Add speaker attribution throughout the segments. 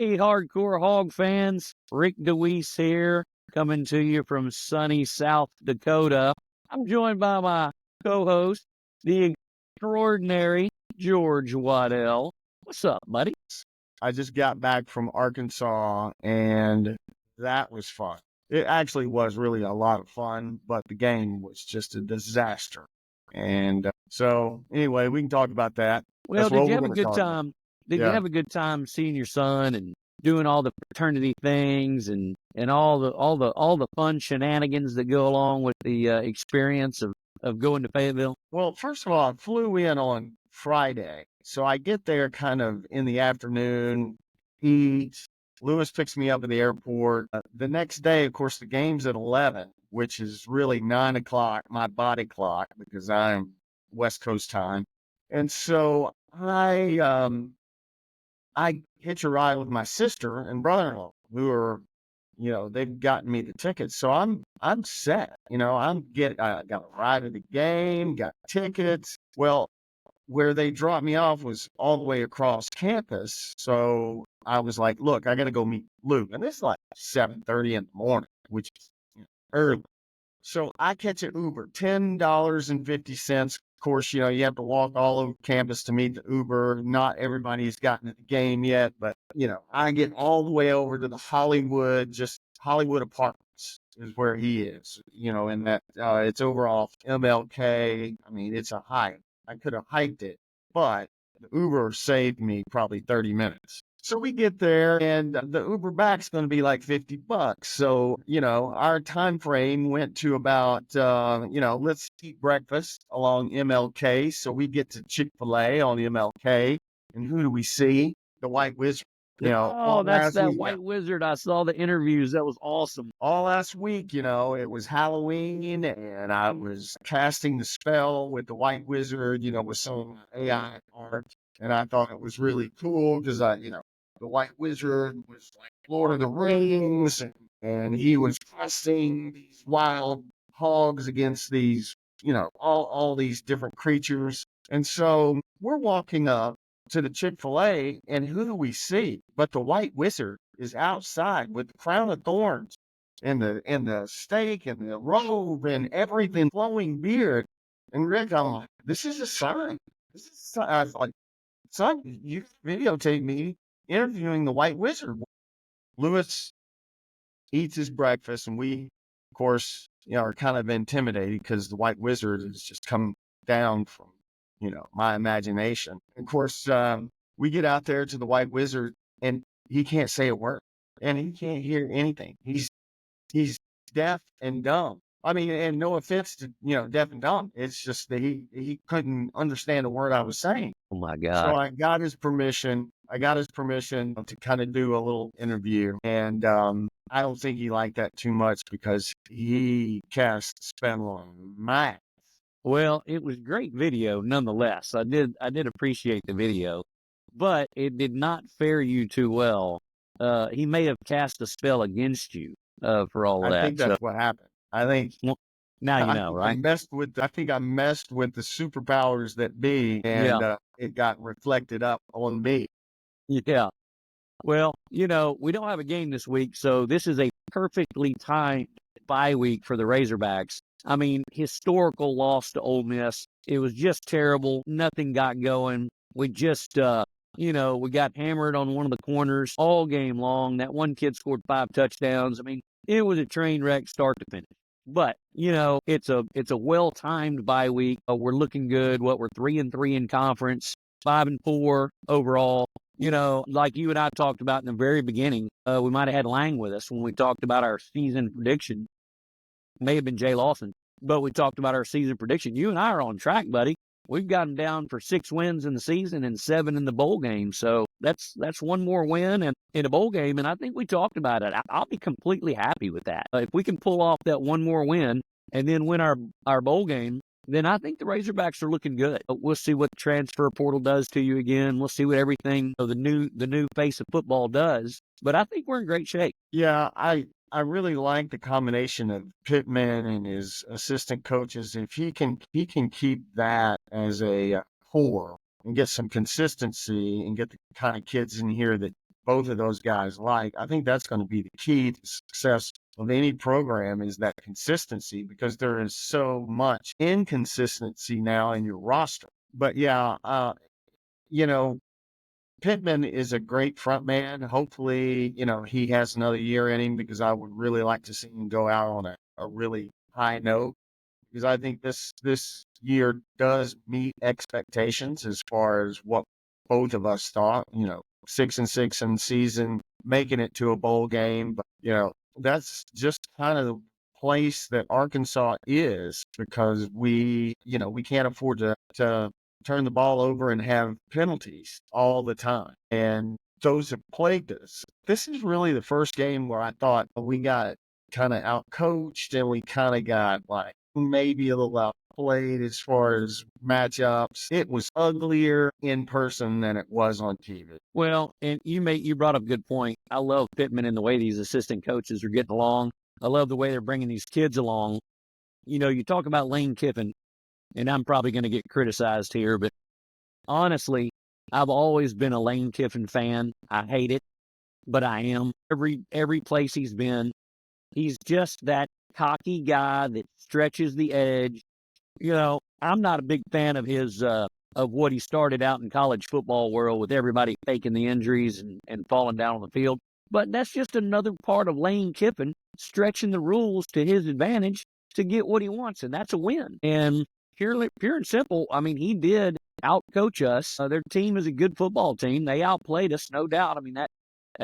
Speaker 1: Hey, Hardcore Hog fans, Rick DeWese here, coming to you from sunny South Dakota. I'm joined by my co-host, the extraordinary George Waddell. What's up, buddy?
Speaker 2: I just got back from Arkansas, and that was fun. It actually was really a lot of fun, but the game was just a disaster. And so, anyway, we can talk about that.
Speaker 1: Well,
Speaker 2: That's
Speaker 1: did
Speaker 2: what
Speaker 1: you
Speaker 2: we're
Speaker 1: have a
Speaker 2: going to
Speaker 1: good
Speaker 2: talk about.
Speaker 1: time? Did you
Speaker 2: Yeah.
Speaker 1: have a good time seeing your son and doing all the fraternity things and all the fun shenanigans that go along with the experience of going to Fayetteville?
Speaker 2: Well, first of all, I flew in on Friday. So I get there kind of in the afternoon, eat. Lewis picks me up at the airport. The next day, of course, the game's at 11, which is really 9 o'clock, my body clock, because I'm West Coast time. And so I hitch a ride with my sister and brother-in-law who are, they've gotten me the tickets. So I'm set. I got a ride to the game, got tickets. Well, where they dropped me off was all the way across campus. So I was like, look, I got to go meet Luke. And it's like 7:30 in the morning, which is early. So I catch an Uber, $10.50. Of course, you have to walk all over campus to meet the Uber. Not everybody's gotten to the game yet, but I get all the way over to the Hollywood Apartments is where he is, and that it's over off MLK. I mean, it's a hike. I could have hiked it, but the Uber saved me probably 30 minutes. So we get there and the Uber back's going to be like $50. So, our time frame went to about, let's eat breakfast along MLK. So we get to Chick-fil-A on MLK. And who do we see? The White Wizard.
Speaker 1: Oh, that's that
Speaker 2: Yeah,
Speaker 1: white wizard. I saw the interviews. That was awesome.
Speaker 2: all last week, it was Halloween and I was casting the spell with the White Wizard, with some AI art. And I thought it was really cool because the White Wizard was like Lord of the Rings and he was casting these wild hogs against these, all these different creatures. And so we're walking up to the Chick-fil-A, and who do we see? But the White Wizard is outside with the crown of thorns and the steak and the robe and everything, flowing beard. And Rick, I'm like, this is a sign. This is a sign. I was like, son, you videotape me interviewing the White Wizard. Lewis eats his breakfast, and we, of course, are kind of intimidated because the White Wizard has just come down from, my imagination. Of course, we get out there to the White Wizard, and he can't say a word, and he can't hear anything. He's deaf and dumb. I mean, and no offense to, deaf and dumb. It's just that he couldn't understand a word I was saying.
Speaker 1: Oh my
Speaker 2: So
Speaker 1: God.
Speaker 2: I got his permission. To kind of do a little interview. And I don't think he liked that too much because he cast spell on my ass.
Speaker 1: Well, it was great video nonetheless. I did appreciate the video, but it did not fare you too well. He may have cast a spell against you for all of
Speaker 2: I
Speaker 1: that.
Speaker 2: think
Speaker 1: So
Speaker 2: that's what happened. I think
Speaker 1: well, now you know, right?
Speaker 2: I think I messed with the superpowers that be,
Speaker 1: Yeah.
Speaker 2: and it got reflected up on me.
Speaker 1: Yeah. Well, we don't have a game this week, so this is a perfectly timed bye week for the Razorbacks. I mean, historical loss to Ole Miss. It was just terrible. Nothing got going. We just, we got hammered on one of the corners all game long. That one kid scored 5 touchdowns. I mean, it was a train wreck start to finish. But, it's a well-timed bye week. We're looking good. We're 3-3 in conference, 5-4 overall. Like you and I talked about in the very beginning, we might have had Lang with us when we talked about our season prediction. May have been Jay Lawson, but we talked about our season prediction. You and I are on track, buddy. We've gotten down for 6 wins in the season and 7 in the bowl game. So that's one more win and in a bowl game. And I think we talked about it. I'll be completely happy with that. If we can pull off that one more win and then win our bowl game, then I think the Razorbacks are looking good. We'll see what the transfer portal does to you again. We'll see what everything the new face of football does. But I think we're in great shape.
Speaker 2: Yeah, I really like the combination of Pittman and his assistant coaches. If he can keep that as a core and get some consistency and get the kind of kids in here that both of those guys like. I think that's going to be the key to success of any program is that consistency because there is so much inconsistency now in your roster. But yeah, you know, Pittman is a great front man. Hopefully, he has another year in him because I would really like to see him go out on a really high note because I think this year does meet expectations as far as what both of us thought. 6-6 in the season, making it to a bowl game, but that's just kind of the place that Arkansas is because we can't afford to turn the ball over and have penalties all the time. And those have plagued us. This is really the first game where I thought we got kind of outcoached and we kind of got like maybe a little outplayed as far as matchups. It was uglier in person than it was on TV.
Speaker 1: Well, and you brought up a good point. I love Pittman and the way these assistant coaches are getting along. I love the way they're bringing these kids along. You talk about Lane Kiffin, and I'm probably going to get criticized here, but honestly, I've always been a Lane Kiffin fan. I hate it, but I am. Every place he's been, he's just that cocky guy that stretches the edge. I'm not a big fan of his of what he started out in college football world with everybody faking the injuries and falling down on the field. But that's just another part of Lane Kiffin stretching the rules to his advantage to get what he wants, and that's a win. And pure and simple, I mean, he did outcoach us. Their team is a good football team. They outplayed us, no doubt. I mean, that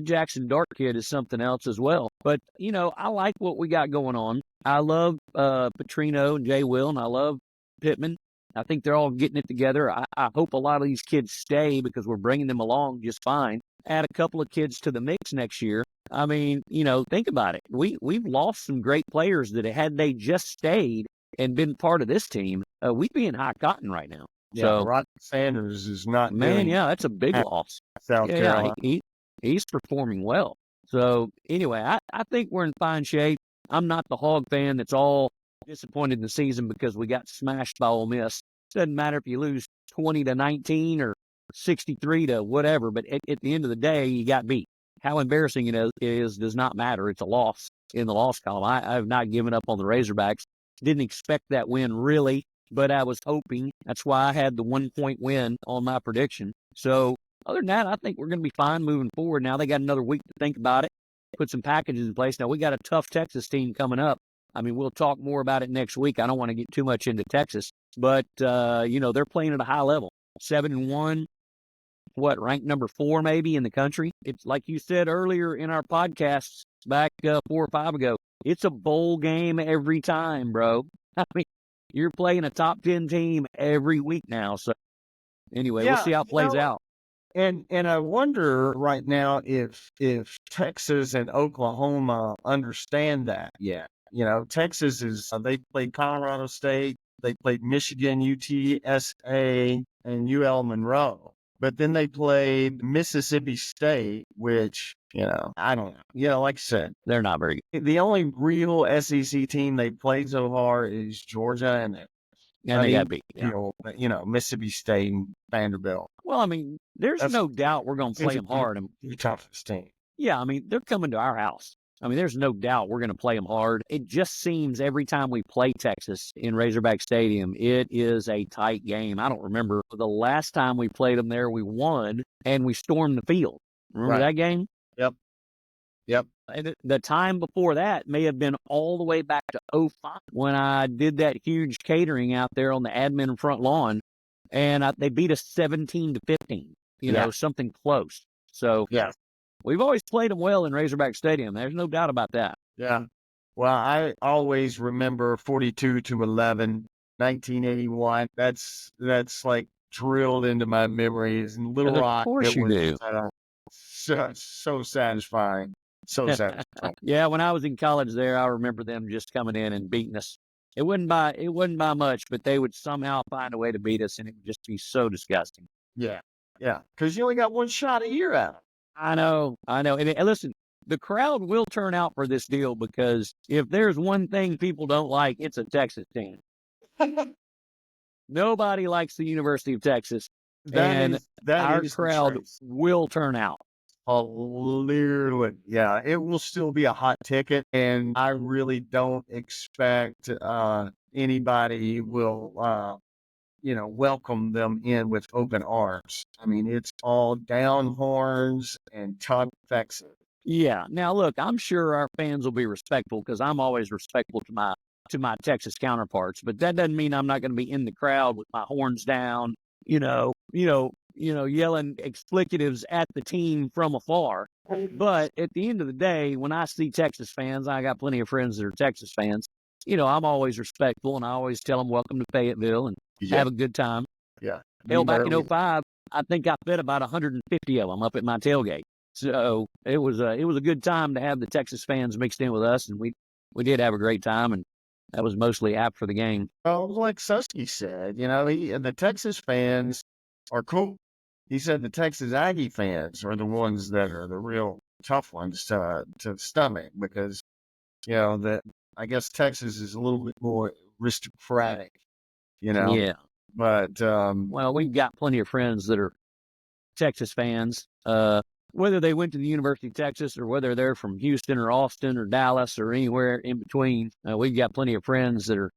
Speaker 1: Jackson Dart kid is something else as well. But, I like what we got going on. I love Petrino and Jay Will, and I love Pittman. I think they're all getting it together. I hope a lot of these kids stay because we're bringing them along just fine. Add a couple of kids to the mix next year. I mean, think about it. We've lost some great players that had they just stayed and been part of this team, we'd be in high cotton right now.
Speaker 2: Yeah,
Speaker 1: So,
Speaker 2: Rock Sanders is not
Speaker 1: man,
Speaker 2: doing
Speaker 1: that's a big loss.
Speaker 2: South Carolina.
Speaker 1: He's performing well. So, anyway, I think we're in fine shape. I'm not the Hog fan that's all disappointed in the season because we got smashed by Ole Miss. Doesn't matter if you lose 20-19 or 63 to whatever, but at the end of the day, you got beat. How embarrassing it is does not matter. It's a loss in the loss column. I have not given up on the Razorbacks. Didn't expect that win really, but I was hoping. That's why I had the 1-point win on my prediction. So other than that, I think we're going to be fine moving forward. Now they got another week to think about it, put some packages in place. Now we got a tough Texas team coming up. I mean, we'll talk more about it next week. I don't want to get too much into Texas, but they're playing at a high level. 7-1, ranked number 4 maybe in the country. It's like you said earlier in our podcasts back 4 or 5 ago. It's a bowl game every time, bro. I mean, you're playing a top 10 team every week now. So anyway, we'll see how it plays out.
Speaker 2: And I wonder right now if Texas and Oklahoma understand that yet. Texas is they played Colorado State, they played Michigan, UTSA, and UL Monroe. But then they played Mississippi State, which, I don't know. Like I said,
Speaker 1: they're not very good.
Speaker 2: The only real SEC team they played so far is Georgia, and
Speaker 1: they got beat.
Speaker 2: Yeah. Mississippi State and Vanderbilt.
Speaker 1: Well, I mean, there's no doubt we're going to play them hard.
Speaker 2: The toughest team.
Speaker 1: Yeah, I mean, they're coming to our house. I mean, there's no doubt we're going to play them hard. It just seems every time we play Texas in Razorback Stadium, it is a tight game. I don't remember the last time we played them there, we won, and we stormed the field. Remember that game?
Speaker 2: Yep.
Speaker 1: And the time before that may have been all the way back to 2005 when I did that huge catering out there on the admin front lawn, and they beat us 17-15, something close. So,
Speaker 2: yeah. We've
Speaker 1: always played them well in Razorback Stadium. There's no doubt about that.
Speaker 2: Yeah. Well, I always remember 42-11, 1981. That's like drilled into my memories. And Little Rock,
Speaker 1: of course you do.
Speaker 2: So satisfying. So satisfying.
Speaker 1: Yeah, when I was in college there, I remember them just coming in and beating us. It wasn't by much, but they would somehow find a way to beat us, and it would just be so disgusting.
Speaker 2: Yeah. Because you only got one shot a year at it.
Speaker 1: I know. And listen, the crowd will turn out for this deal because if there's one thing people don't like, it's a Texas team. Nobody likes the University of Texas, our crowd will turn out.
Speaker 2: Clearly, yeah, it will still be a hot ticket, and I really don't expect anybody will welcome them in with open arms. I mean, it's all down horns and Todd Fexit.
Speaker 1: Yeah. Now, look, I'm sure our fans will be respectful because I'm always respectful to my Texas counterparts. But that doesn't mean I'm not going to be in the crowd with my horns down, yelling explicatives at the team from afar. But at the end of the day, when I see Texas fans, I got plenty of friends that are Texas fans. I'm always respectful, and I always tell them welcome to Fayetteville and have a good time.
Speaker 2: Yeah.
Speaker 1: Hell, back in '05, I think I fed about 150 of them up at my tailgate. So it was a good time to have the Texas fans mixed in with us, and we did have a great time, and that was mostly apt for the game.
Speaker 2: Well, like Susky said, the Texas fans are cool. He said the Texas Aggie fans are the ones that are the real tough ones to stomach because, that I guess Texas is a little bit more aristocratic,
Speaker 1: Yeah.
Speaker 2: But
Speaker 1: well, we've got plenty of friends that are Texas fans. Whether they went to the University of Texas or whether they're from Houston or Austin or Dallas or anywhere in between, we've got plenty of friends that are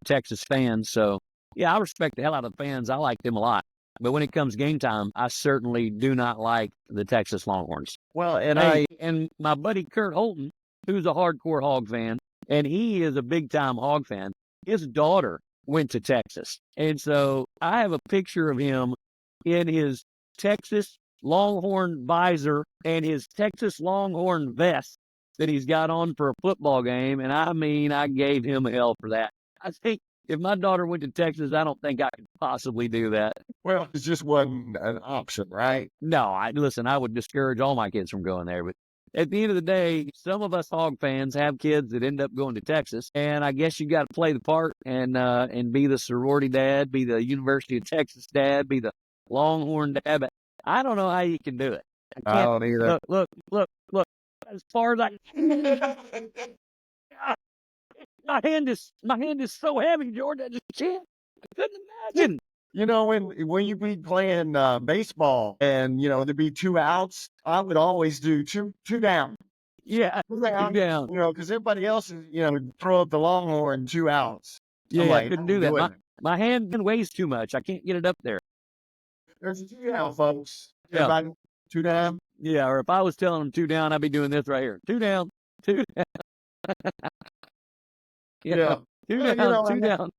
Speaker 1: Texas fans. So yeah, I respect the hell out of the fans. I like them a lot. But when it comes game time, I certainly do not like the Texas Longhorns.
Speaker 2: Well, and
Speaker 1: and my buddy Kurt Holton, who's a hardcore Hog fan, and he is a big time Hog fan. His daughter went to Texas, and so I have a picture of him in his Texas Longhorn visor and his Texas Longhorn vest that he's got on for a football game. And I mean, I gave him hell for that. I think if my daughter went to Texas, I don't think I could possibly do that.
Speaker 2: Well, it just wasn't an option, right?
Speaker 1: No, I would discourage all my kids from going there. But at the end of the day, some of us Hog fans have kids that end up going to Texas, and I guess you got to play the part and be the sorority dad, be the University of Texas dad, be the Longhorn dad. But I don't know how you can do it.
Speaker 2: I don't either.
Speaker 1: Look. As far as my hand is so heavy, George. I just can't. I couldn't imagine.
Speaker 2: When you be playing baseball and there'd be 2 outs, I would always do two down.
Speaker 1: Yeah,
Speaker 2: 2 down. Because everybody else is throw up the Longhorn 2 outs.
Speaker 1: Yeah, I couldn't do that. My hand weighs too much. I can't get it up there.
Speaker 2: There's 2 down, folks.
Speaker 1: Yeah.
Speaker 2: Everybody, 2 down.
Speaker 1: Yeah, or if I was telling them 2 down, I'd be doing this right here. 2 down, 2 down.
Speaker 2: Yeah.
Speaker 1: 2 down, 2 down.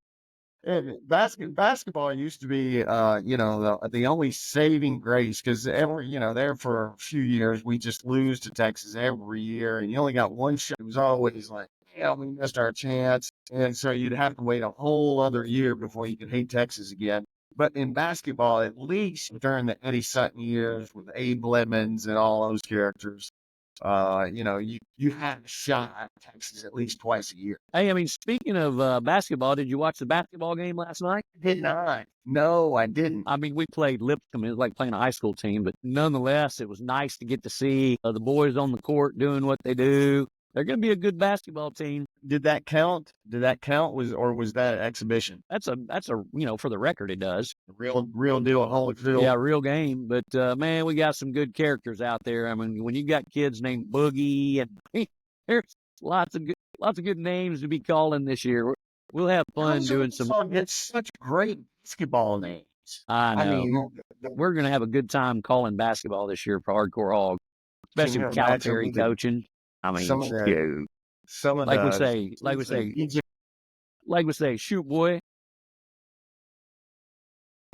Speaker 2: And basketball used to be, the only saving grace because there for a few years we just lose to Texas every year, and you only got one shot. It was always like, yeah, we missed our chance, and so you'd have to wait a whole other year before you could hate Texas again. But in basketball, at least during the Eddie Sutton years with Abe Lemons and all those characters, you had a shot at Texas at least twice a year.
Speaker 1: Hey, I mean, speaking of basketball, did you watch the basketball game last night?
Speaker 2: Did not. No, I didn't.
Speaker 1: I mean, we played Lipscomb. It was like playing a high school team, but nonetheless, it was nice to get to see the boys on the court doing what they do. They're going to be a good basketball team.
Speaker 2: Did that count? Was that an exhibition?
Speaker 1: That's a for the record, it does.
Speaker 2: Real deal at Holyfield.
Speaker 1: Yeah, real game. But man, we got some good characters out there. I mean, when you got kids named Boogie and there's lots of good names to be calling this year. We'll have fun doing some.
Speaker 2: It's such great basketball names.
Speaker 1: I know. We're going to have a good time calling basketball this year for Hardcore Hog, especially with Calipari coaching. I mean, like we say, shoot boy,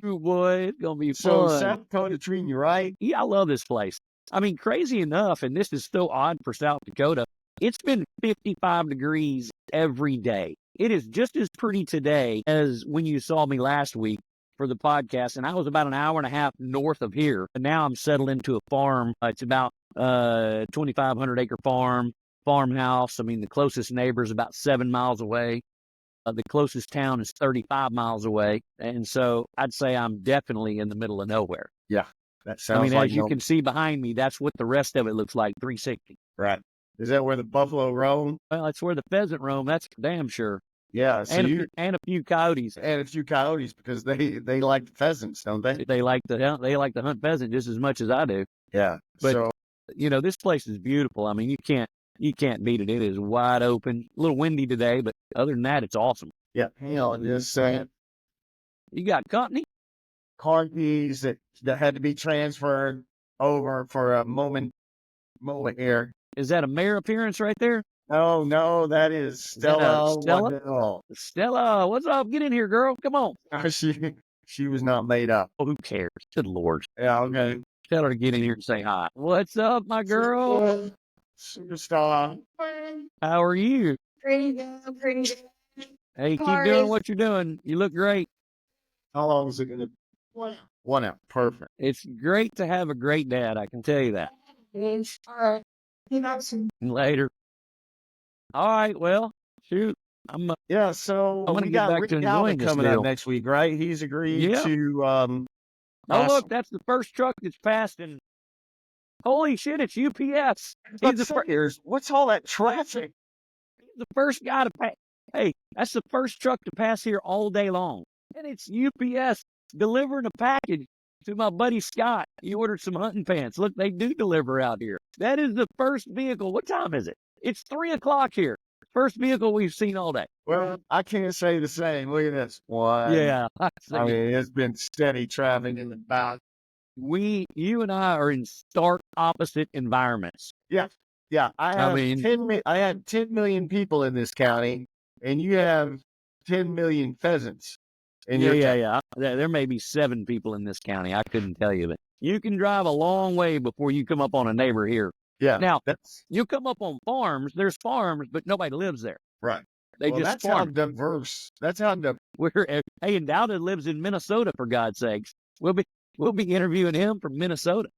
Speaker 1: it's gonna be fun.
Speaker 2: So South Dakota treating you right?
Speaker 1: Yeah, I love this place. I mean, crazy enough, and this is so odd for South Dakota. It's been 55 degrees every day. It is just as pretty today as when you saw me last week for the podcast, and I was about an hour and a half north of here. And now I'm settled into a farm. It's about 2,500 acre farmhouse. I mean, the closest neighbor is about 7 miles away. The closest town is 35 miles away. And so I'd say I'm definitely in the middle of nowhere.
Speaker 2: Yeah, that sounds like.
Speaker 1: As you can see behind me, that's what the rest of it looks like, 360.
Speaker 2: Right. Is that where the buffalo roam?
Speaker 1: Well, it's where the pheasant roam. That's damn sure.
Speaker 2: Yeah. So
Speaker 1: and a few coyotes.
Speaker 2: And a few coyotes because they like the pheasants, don't they?
Speaker 1: They like to hunt pheasant just as much as I do.
Speaker 2: Yeah.
Speaker 1: But This place is beautiful. I mean, you can't beat it. It is wide open. A little windy today, but other than that, it's awesome.
Speaker 2: Yeah, hang on just a second.
Speaker 1: You got company?
Speaker 2: Car keys that had to be transferred over for a moment here.
Speaker 1: Is that a mayor appearance right there?
Speaker 2: Oh no, that is
Speaker 1: that
Speaker 2: Stella
Speaker 1: Stella?
Speaker 2: Waddell.
Speaker 1: Stella, what's up? Get in here, girl. Come on.
Speaker 2: She was not made up.
Speaker 1: Oh, who cares? Good Lord.
Speaker 2: Yeah, okay.
Speaker 1: Tell her to get in here and say hi. What's up, my girl?
Speaker 2: Superstar.
Speaker 1: How are you?
Speaker 3: Pretty good, pretty good.
Speaker 1: Hey, keep doing what you're doing. You look great.
Speaker 2: How long is it going to? 1 hour. Perfect.
Speaker 1: It's great to have a great dad. I can tell you that.
Speaker 3: All right.
Speaker 1: Later. All right. Well, shoot.
Speaker 2: Yeah. So
Speaker 1: I'm gonna
Speaker 2: we
Speaker 1: get
Speaker 2: got
Speaker 1: back
Speaker 2: Rick
Speaker 1: to enjoying
Speaker 2: Allen
Speaker 1: this
Speaker 2: coming
Speaker 1: deal.
Speaker 2: up next week, right? He's agreed
Speaker 1: Yeah.
Speaker 2: to.
Speaker 1: Oh, look, that's the first truck that's passed, and holy shit, it's UPS.
Speaker 2: What's all that traffic?
Speaker 1: He's the first guy to pass. Hey, that's the first truck to pass here all day long, and it's UPS delivering a package to my buddy Scott. He ordered some hunting pants. Look, they do deliver out here. That is the first vehicle. What time is it? It's 3:00 here. First vehicle we've seen all day.
Speaker 2: Well, I can't say the same. Look at this. One.
Speaker 1: Yeah.
Speaker 2: I mean, it's been steady traffic in the back.
Speaker 1: You and I are in stark opposite environments.
Speaker 2: Yeah. Yeah. I had 10 million people in this county, and you have 10 million pheasants.
Speaker 1: Yeah. There may be 7 people in this county. I couldn't tell you, but you can drive a long way before you come up on a neighbor here.
Speaker 2: Yeah.
Speaker 1: Now, you come up on farms. There's farms, but nobody lives there.
Speaker 2: Right.
Speaker 1: That's
Speaker 2: how diverse. That's how diverse.
Speaker 1: Hey, and Dowden lives in Minnesota, for God's sakes. We'll be interviewing him from Minnesota.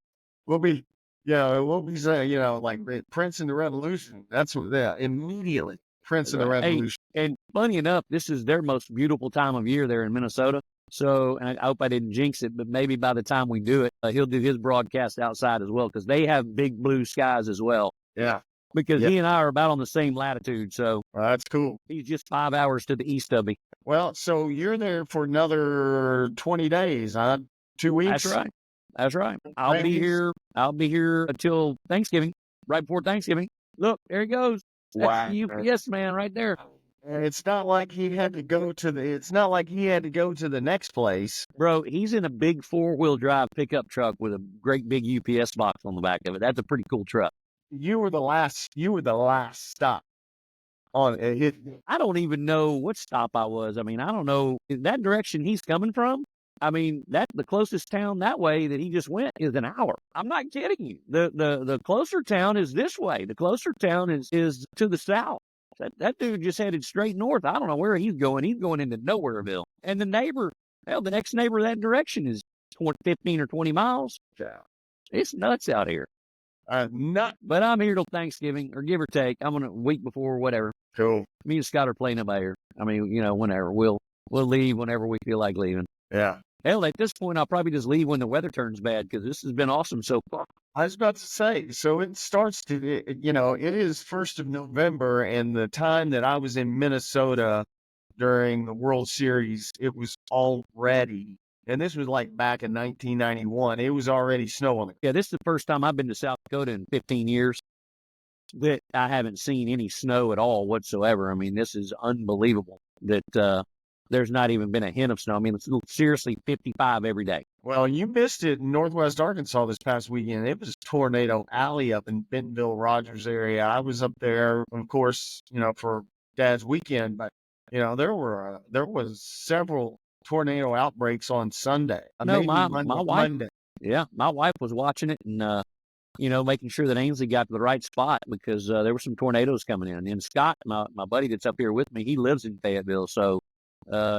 Speaker 2: We'll be saying, like Prince and the Revolution. That's what immediately. Prince and the Revolution.
Speaker 1: Hey, and funny enough, this is their most beautiful time of year there in Minnesota. So, and I hope I didn't jinx it, but maybe by the time we do it, he'll do his broadcast outside as well, because they have big blue skies as well.
Speaker 2: Yeah.
Speaker 1: Because he and I are about on the same latitude. So
Speaker 2: that's cool.
Speaker 1: He's just 5 hours to the east of me.
Speaker 2: Well, so you're there for another 20 days, huh? 2 weeks?
Speaker 1: That's right. I'll be here until Thanksgiving, right before Thanksgiving. Look, there he goes. That's the UPS man right there.
Speaker 2: And it's not like he had to go to the next place.
Speaker 1: Bro, he's in a big 4-wheel drive pickup truck with a great big UPS box on the back of it. That's a pretty cool truck.
Speaker 2: You were the last stop on it.
Speaker 1: I don't even know what stop I was. I mean, I don't know that direction he's coming from. I mean, the closest town that way that he just went is an hour. I'm not kidding you. The closer town is this way. The closer town is to the south. That dude just headed straight north. I don't know where he's going. He's going into Nowhereville. And the next neighbor that direction is 15 or 20 miles.
Speaker 2: Yeah.
Speaker 1: It's nuts out here. But I'm here till Thanksgiving, or give or take. I'm a week before, whatever.
Speaker 2: Cool.
Speaker 1: Me and Scott are playing by here. I mean, whenever. We'll leave whenever we feel like leaving.
Speaker 2: Yeah.
Speaker 1: Hell, at this point, I'll probably just leave when the weather turns bad, because this has been awesome so far.
Speaker 2: I was about to say, so it starts to, it is 1st of November, and the time that I was in Minnesota during the World Series, it was already, and this was like back in 1991, it was already snowing.
Speaker 1: Yeah, this is the first time I've been to South Dakota in 15 years that I haven't seen any snow at all whatsoever. I mean, this is unbelievable that there's not even been a hint of snow. I mean, it's seriously 55 every day.
Speaker 2: Well, you missed it in Northwest Arkansas this past weekend. It was Tornado Alley up in Bentonville, Rogers area. I was up there, of course, for Dad's weekend, but there was several tornado outbreaks on Sunday.
Speaker 1: No, my wife. Monday. Yeah, my wife was watching it and making sure that Ainsley got to the right spot, because there were some tornadoes coming in. And Scott, my buddy that's up here with me, he lives in Fayetteville, so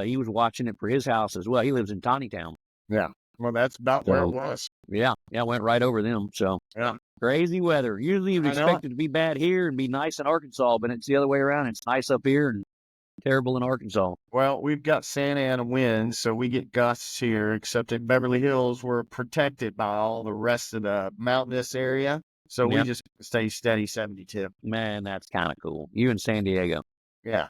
Speaker 1: he was watching it for his house as well. He lives in Tawnytown.
Speaker 2: Yeah. Well, that's about where it was.
Speaker 1: Yeah, went right over them. So
Speaker 2: yeah,
Speaker 1: crazy weather. Usually you would expect it to be bad here and be nice in Arkansas, but it's the other way around. It's nice up here and terrible in Arkansas.
Speaker 2: Well, we've got Santa Ana winds, so we get gusts here, except in Beverly Hills, we're protected by all the rest of the mountainous area. So we just stay steady 72.
Speaker 1: Man, that's kind of cool. You in San Diego.
Speaker 2: Yeah.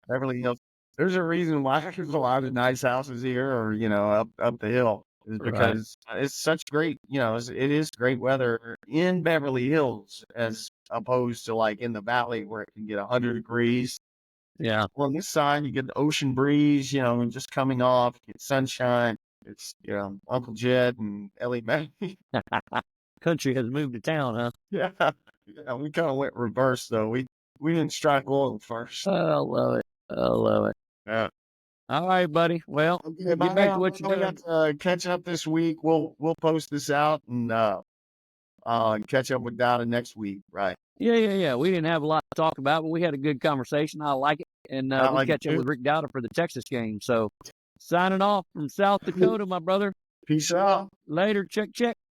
Speaker 2: Beverly Hills. There's a reason why there's a lot of nice houses here, or, up the hill. is
Speaker 1: Right.
Speaker 2: because it's such great, it is great weather in Beverly Hills as opposed to like in the valley where it can get 100 degrees.
Speaker 1: Yeah.
Speaker 2: On this side, you get the ocean breeze, and just coming off, you get sunshine. It's, Uncle Jed and Ellie Mae.
Speaker 1: Country has moved to town, huh?
Speaker 2: Yeah. Yeah, we kind of went reverse though. We didn't strike oil first.
Speaker 1: Oh, I love it. I love it.
Speaker 2: Yeah.
Speaker 1: All right, buddy. Well,
Speaker 2: Okay,
Speaker 1: get back to what
Speaker 2: we
Speaker 1: you're
Speaker 2: got
Speaker 1: doing.
Speaker 2: to catch up this week. We'll post this out and catch up with Donna next week. Right.
Speaker 1: Yeah. We didn't have a lot to talk about, but we had a good conversation. I like it. And
Speaker 2: I
Speaker 1: we'll
Speaker 2: like it
Speaker 1: catch up
Speaker 2: too.
Speaker 1: with Rick Dowder for the Texas game. So signing off from South Dakota, my brother.
Speaker 2: Peace out.
Speaker 1: Later. Check.